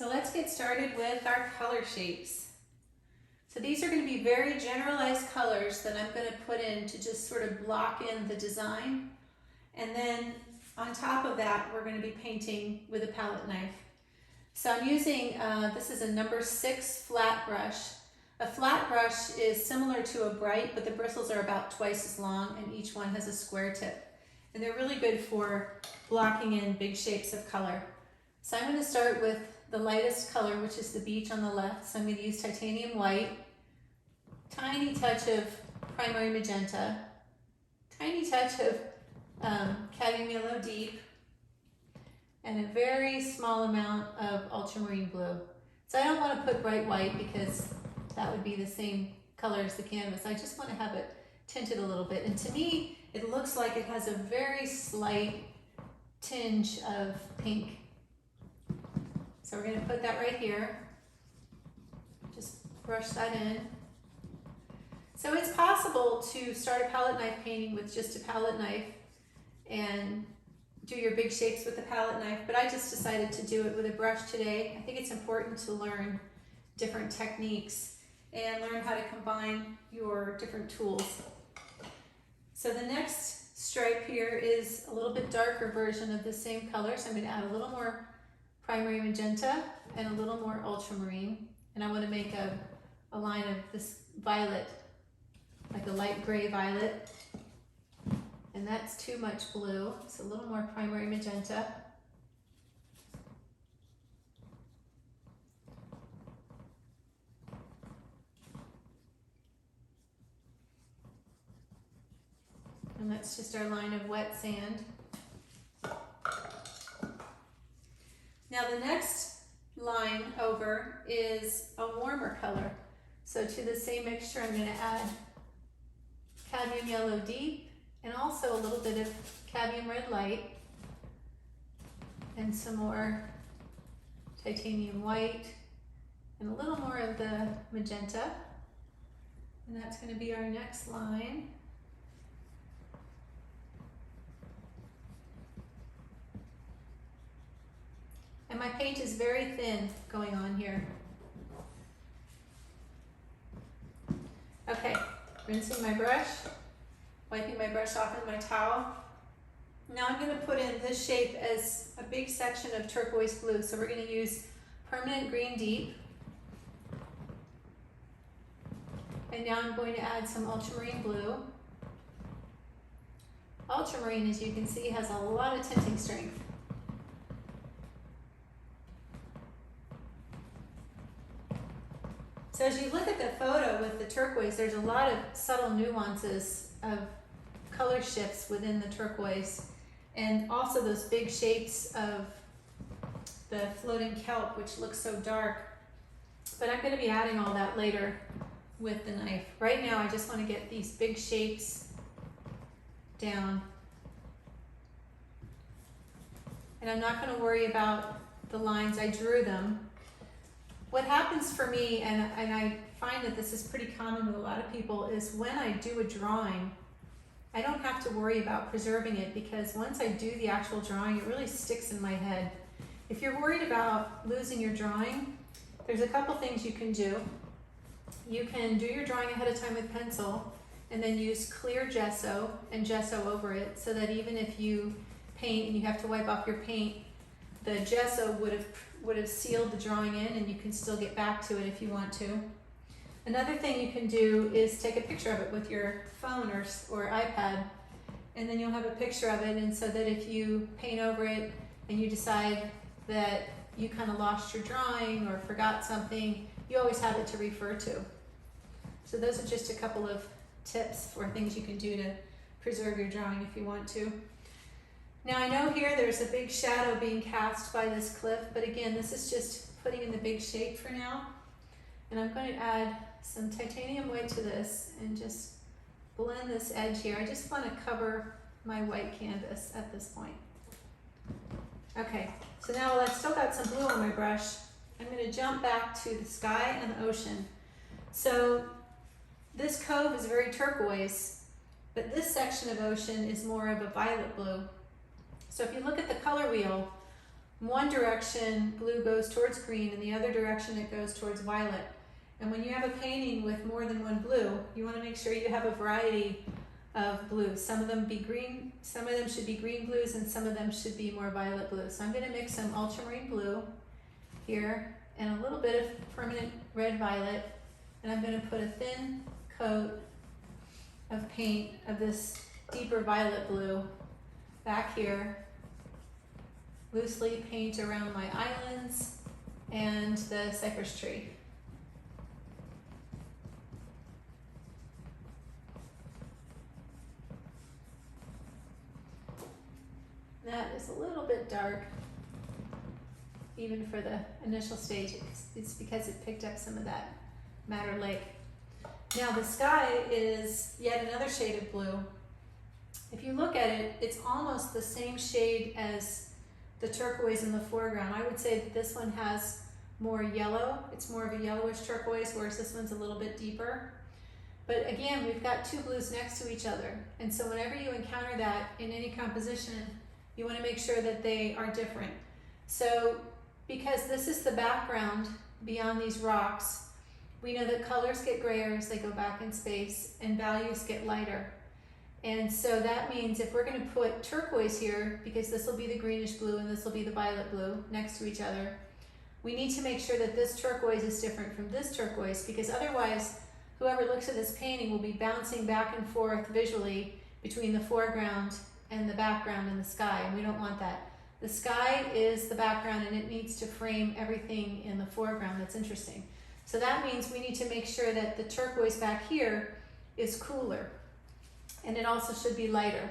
So let's get started with our color shapes. So these are going to be very generalized colors that I'm going to put in to just sort of block in the design. And then on top of that, we're going to be painting with a palette knife. So I'm using, this is a number 6 flat brush. A flat brush is similar to a bright, but the bristles are about twice as long and each one has a square tip. And they're really good for blocking in big shapes of color. So I'm going to start with the lightest color, which is the beach on the left. So I'm going to use titanium white, tiny touch of primary magenta, tiny touch of cadmium yellow deep, and a very small amount of ultramarine blue. So I don't want to put bright white because that would be the same color as the canvas. I just want to have it tinted a little bit. And to me, it looks like it has a very slight tinge of pink. So we're going to put that right here. Just brush that in. So it's possible to start a palette knife painting with just a palette knife and do your big shapes with a palette knife, but I just decided to do it with a brush today. I think it's important to learn different techniques and learn how to combine your different tools. So the next stripe here is a little bit darker version of the same color, so I'm going to add a little more primary magenta and a little more ultramarine, and I want to make a line of this violet, like a light gray violet, and that's too much blue, so a little more primary magenta. And that's just our line of wet sand. Now the next line over is a warmer color. So to the same mixture, I'm going to add cadmium yellow deep and also a little bit of cadmium red light and some more titanium white and a little more of the magenta. And that's going to be our next line. And my paint is very thin going on here. Okay, rinsing my brush, wiping my brush off in my towel. Now I'm going to put in this shape as a big section of turquoise blue. So we're going to use permanent green deep. And now I'm going to add some ultramarine blue. Ultramarine, as you can see, has a lot of tinting strength. So as you look at the photo with the turquoise, there's a lot of subtle nuances of color shifts within the turquoise, and also those big shapes of the floating kelp, which looks so dark. But I'm going to be adding all that later with the knife. Right now I just want to get these big shapes down. And I'm not going to worry about the lines. I drew them. What happens for me, and I find that this is pretty common with a lot of people, is when I do a drawing, I don't have to worry about preserving it because once I do the actual drawing, it really sticks in my head. If you're worried about losing your drawing, there's a couple things you can do. You can do your drawing ahead of time with pencil and then use clear gesso and gesso over it so that even if you paint and you have to wipe off your paint, the gesso would have sealed the drawing in and you can still get back to it if you want to. Another thing you can do is take a picture of it with your phone or iPad, and then you'll have a picture of it, and so that if you paint over it and you decide that you kind of lost your drawing or forgot something, you always have it to refer to. So those are just a couple of tips for things you can do to preserve your drawing if you want to. Now I know here there's a big shadow being cast by this cliff, but again, this is just putting in the big shape for now. And I'm going to add some titanium white to this and just blend this edge here. I just want to cover my white canvas at this point. Okay, so now I've still got some blue on my brush. I'm going to jump back to the sky and the ocean. So this cove is very turquoise, but this section of ocean is more of a violet blue. So if you look at the color wheel, one direction blue goes towards green and the other direction it goes towards violet. And when you have a painting with more than one blue, you want to make sure you have a variety of blues. Some of them be green, some of them should be green blues, and some of them should be more violet blues. So I'm going to mix some ultramarine blue here and a little bit of permanent red violet, and I'm going to put a thin coat of paint of this deeper violet blue back here. Loosely paint around my islands and the cypress tree. That is a little bit dark, even for the initial stage. It's because it picked up some of that Madder Lake. Now the sky is yet another shade of blue. If you look at it, it's almost the same shade as the turquoise in the foreground. I would say that this one has more yellow. It's more of a yellowish turquoise, whereas this one's a little bit deeper. But again, we've got two blues next to each other. And so whenever you encounter that in any composition, you want to make sure that they are different. So because this is the background beyond these rocks, we know that colors get grayer as they go back in space and values get lighter. And so that means if we're going to put turquoise here, because this will be the greenish blue and this will be the violet blue next to each other, we need to make sure that this turquoise is different from this turquoise, because otherwise whoever looks at this painting will be bouncing back and forth visually between the foreground and the background in the sky, and we don't want that. The sky is the background and it needs to frame everything in the foreground that's interesting. So that means we need to make sure that the turquoise back here is cooler, and it also should be lighter.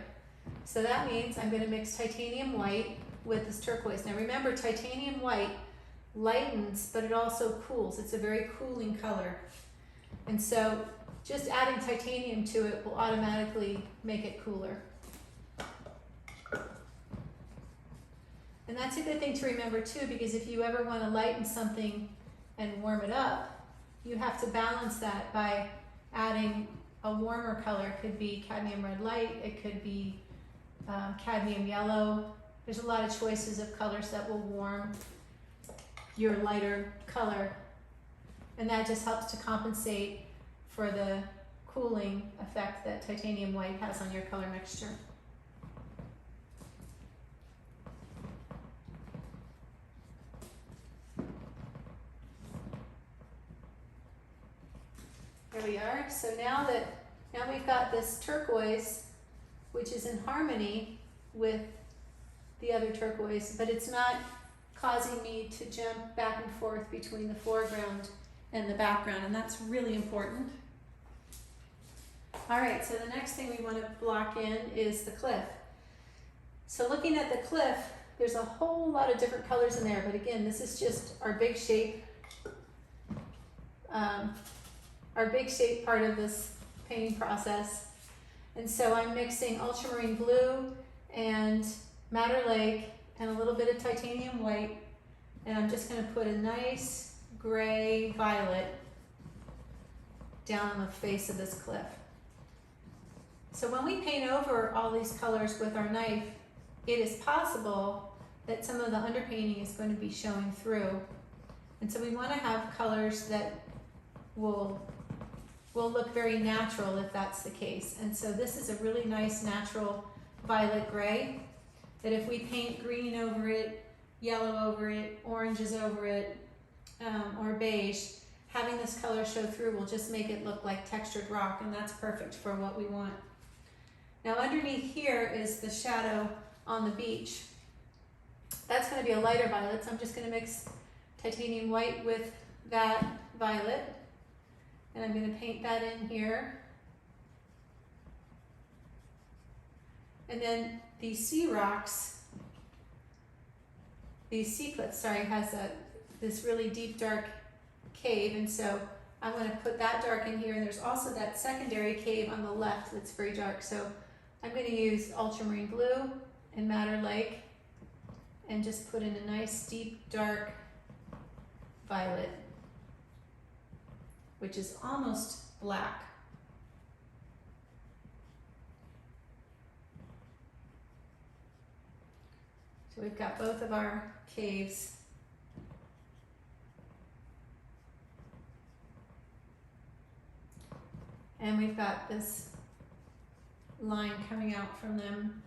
So that means I'm going to mix titanium white with this turquoise. Now remember, titanium white lightens, but it also cools. It's a very cooling color. And so just adding titanium to it will automatically make it cooler. And that's a good thing to remember too, because if you ever want to lighten something and warm it up, you have to balance that by adding a warmer color. It could be cadmium red light, it could be cadmium yellow. There's a lot of choices of colors that will warm your lighter color, and that just helps to compensate for the cooling effect that titanium white has on your color mixture. There we are. So now we've got this turquoise, which is in harmony with the other turquoise, but it's not causing me to jump back and forth between the foreground and the background, and that's really important. All right, so the next thing we want to block in is the cliff. So looking at the cliff, there's a whole lot of different colors in there, but again, this is just our big shape part of this painting process. And so I'm mixing ultramarine blue and Madder Lake and a little bit of titanium white, and I'm just going to put a nice gray violet down on the face of this cliff. So when we paint over all these colors with our knife, it is possible that some of the underpainting is going to be showing through. And so we want to have colors that will look very natural if that's the case. And so this is a really nice natural violet gray that if we paint green over it, yellow over it, oranges over it, or beige, having this color show through will just make it look like textured rock, and that's perfect for what we want. Now underneath here is the shadow on the beach. That's going to be a lighter violet, so I'm just going to mix titanium white with that violet, and I'm going to paint that in here. And then these sea rocks, these sea cliffs, sorry, has this really deep dark cave, and so I'm going to put that dark in here, and there's also that secondary cave on the left that's very dark. So I'm going to use ultramarine blue and Madder Lake and just put in a nice deep dark violet, which is almost black. So we've got both of our caves. And we've got this line coming out from them.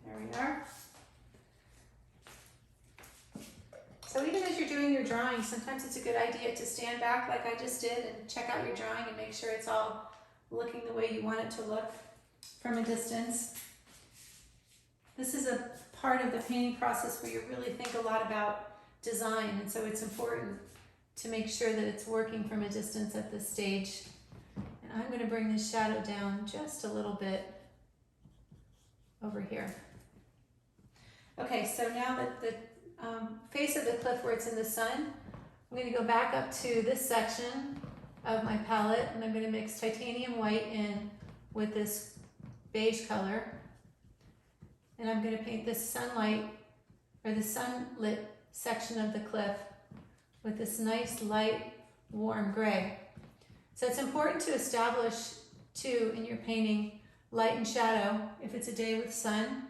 There we are. So even as you're doing your drawing, sometimes it's a good idea to stand back like I just did and check out your drawing and make sure it's all looking the way you want it to look from a distance. This is a part of the painting process where you really think a lot about design, and so it's important to make sure that it's working from a distance at this stage. And I'm going to bring this shadow down just a little bit over here. Okay, so now that the face of the cliff where it's in the sun, I'm going to go back up to this section of my palette, and I'm going to mix titanium white in with this beige color, and I'm going to paint this sunlight, or the sunlit section of the cliff, with this nice light warm gray. So it's important to establish too in your painting light and shadow if it's a day with sun,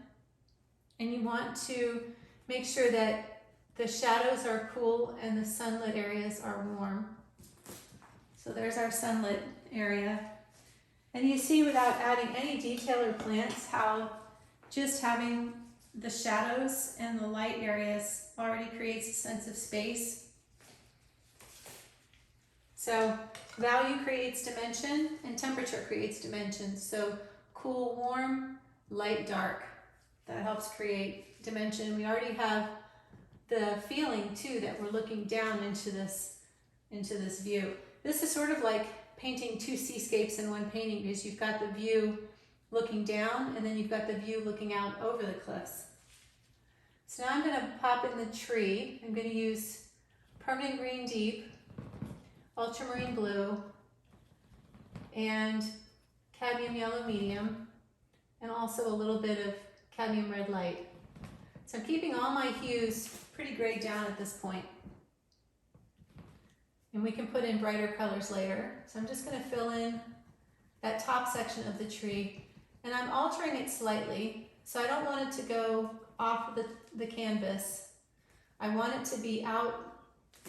and you want to make sure that the shadows are cool and the sunlit areas are warm. So there's our sunlit area. And you see, without adding any detail or plants, how just having the shadows and the light areas already creates a sense of space. So value creates dimension and temperature creates dimension. So cool, warm, light, dark. That helps create dimension. We already have the feeling too that we're looking down into this view. This is sort of like painting two seascapes in one painting, because you've got the view looking down and then you've got the view looking out over the cliffs. So now I'm going to pop in the tree. I'm going to use permanent green deep, ultramarine blue, and cadmium yellow medium, and also a little bit of cadmium red light. So I'm keeping all my hues pretty grayed down at this point. And we can put in brighter colors later. So I'm just going to fill in that top section of the tree, and I'm altering it slightly. So I don't want it to go off the canvas. I want it to be out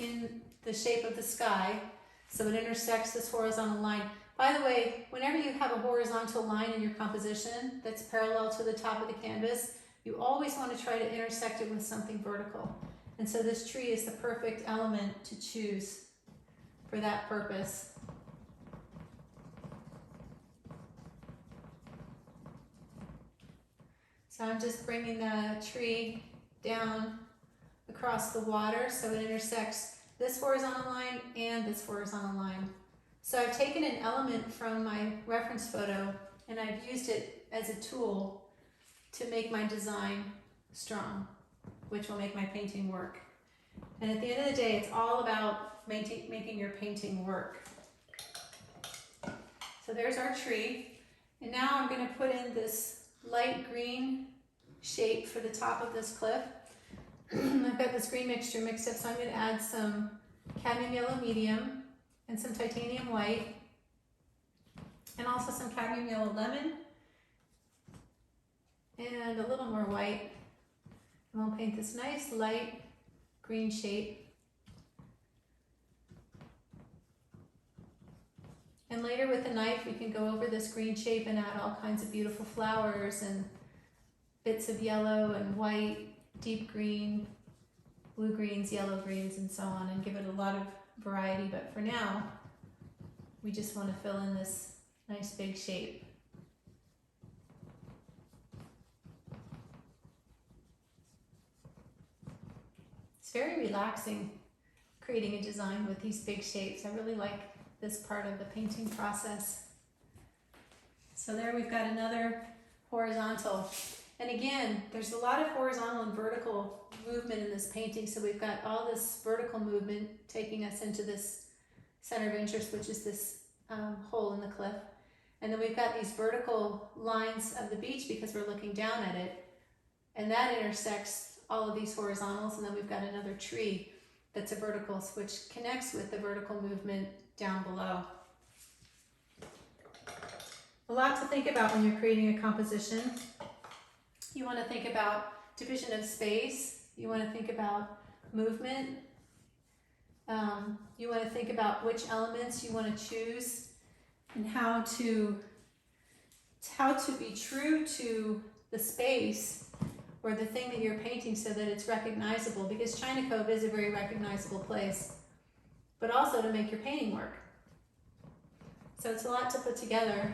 in the shape of the sky, so it intersects this horizontal line. By the way, whenever you have a horizontal line in your composition that's parallel to the top of the canvas, you always want to try to intersect it with something vertical. And so this tree is the perfect element to choose for that purpose. So I'm just bringing the tree down across the water so it intersects this horizontal line and this horizontal line. So I've taken an element from my reference photo and I've used it as a tool to make my design strong, which will make my painting work. And at the end of the day, it's all about making your painting work. So there's our tree. And now I'm going to put in this light green shape for the top of this cliff. I've got this green mixture mixed up, so I'm going to add some cadmium yellow medium and some titanium white, and also some cadmium yellow lemon, and a little more white. And we'll paint this nice light green shape. And later with a knife we can go over this green shape and add all kinds of beautiful flowers and bits of yellow and white, deep green, blue greens, yellow greens, and so on, and give it a lot of variety. But for now, we just want to fill in this nice big shape. It's very relaxing creating a design with these big shapes. I really like this part of the painting process. So there we've got another horizontal. And again, there's a lot of horizontal and vertical movement in this painting. So we've got all this vertical movement taking us into this center of interest, which is this hole in the cliff. And then we've got these vertical lines of the beach because we're looking down at it. And that intersects all of these horizontals. And then we've got another tree that's a vertical, which connects with the vertical movement down below. A lot to think about when you're creating a composition. You want to think about division of space. You want to think about movement. You want to think about which elements you want to choose and how to be true to the space or the thing that you're painting so that it's recognizable, because China Cove is a very recognizable place, but also to make your painting work. So it's a lot to put together.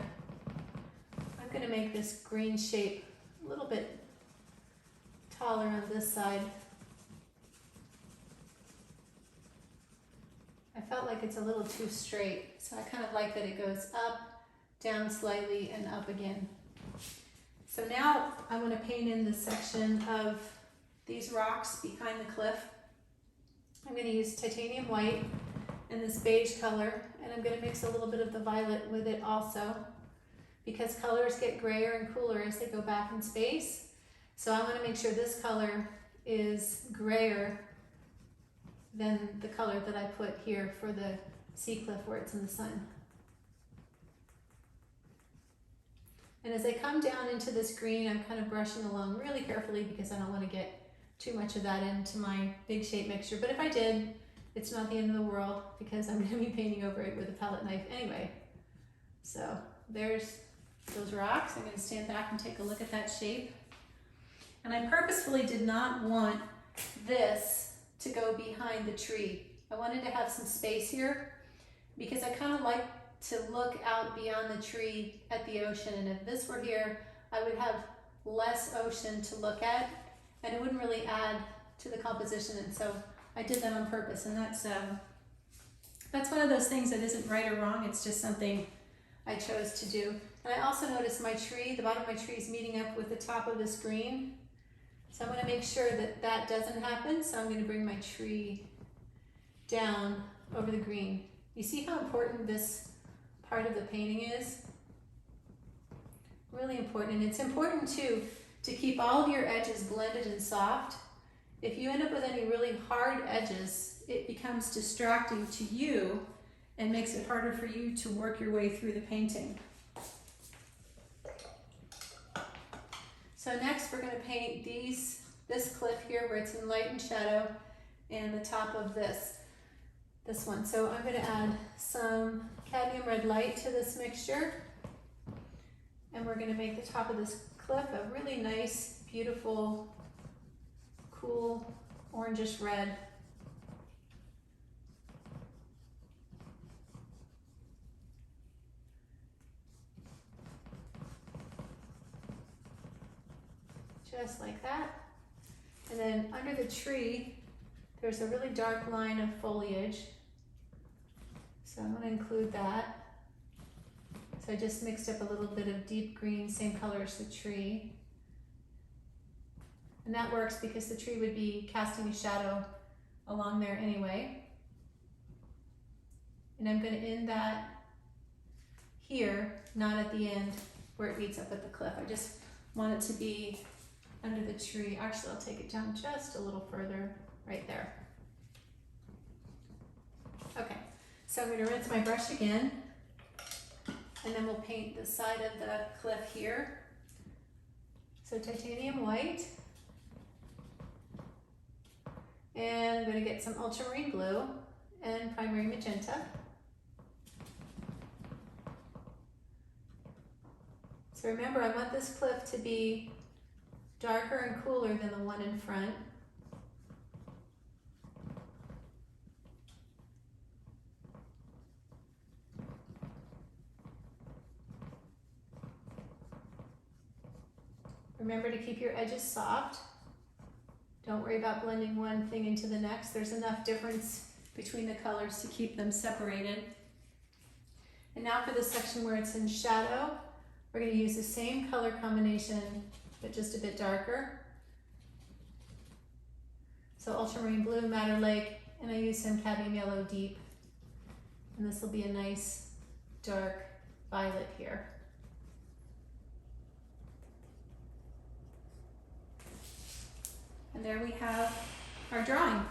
I'm going to make this green shape a little bit taller on this side. I felt like it's a little too straight, so I kind of like that it goes up, down slightly, and up again. So now I want to paint in the section of these rocks behind the cliff. I'm going to use titanium white and this beige color, and I'm going to mix a little bit of the violet with it also, because colors get grayer and cooler as they go back in space. So I want to make sure this color is grayer than the color that I put here for the sea cliff where it's in the sun. And as I come down into this green, I'm kind of brushing along really carefully because I don't want to get too much of that into my big shape mixture. But if I did, it's not the end of the world because I'm going to be painting over it with a palette knife anyway. So there's those rocks. I'm going to stand back and take a look at that shape. And I purposefully did not want this to go behind the tree. I wanted to have some space here because I kind of like to look out beyond the tree at the ocean, and if this were here, I would have less ocean to look at, and it wouldn't really add to the composition, and so I did that on purpose, and that's one of those things that isn't right or wrong, it's just something I chose to do. And I also noticed my tree, the bottom of my tree is meeting up with the top of this green, so I'm going to make sure that that doesn't happen, so I'm going to bring my tree down over the green. You see how important this part of the painting is? Really important. And it's important too to keep all of your edges blended and soft. If you end up with any really hard edges, it becomes distracting to you and makes it harder for you to work your way through the painting. So next we're going to paint this cliff here where it's in light and shadow, and the top of this one. So I'm going to add some cadmium red light to this mixture, and we're going to make the top of this cliff a really nice, beautiful, cool, orangish red. Just like that. And then under the tree, there's a really dark line of foliage. So I'm going to include that. So I just mixed up a little bit of deep green, same color as the tree. And that works because the tree would be casting a shadow along there anyway. And I'm going to end that here, not at the end where it meets up with the cliff. I just want it to be under the tree. Actually, I'll take it down just a little further, right there. Okay, so I'm going to rinse my brush again, and then we'll paint the side of the cliff here. So titanium white, and I'm going to get some ultramarine blue and primary magenta. So remember, I want this cliff to be darker and cooler than the one in front. Remember to keep your edges soft. Don't worry about blending one thing into the next. There's enough difference between the colors to keep them separated. And now for the section where it's in shadow, we're going to use the same color combination, but just a bit darker. So ultramarine blue, Madder Lake, and I use some cadmium yellow deep. And this will be a nice dark violet here. And there we have our drawing.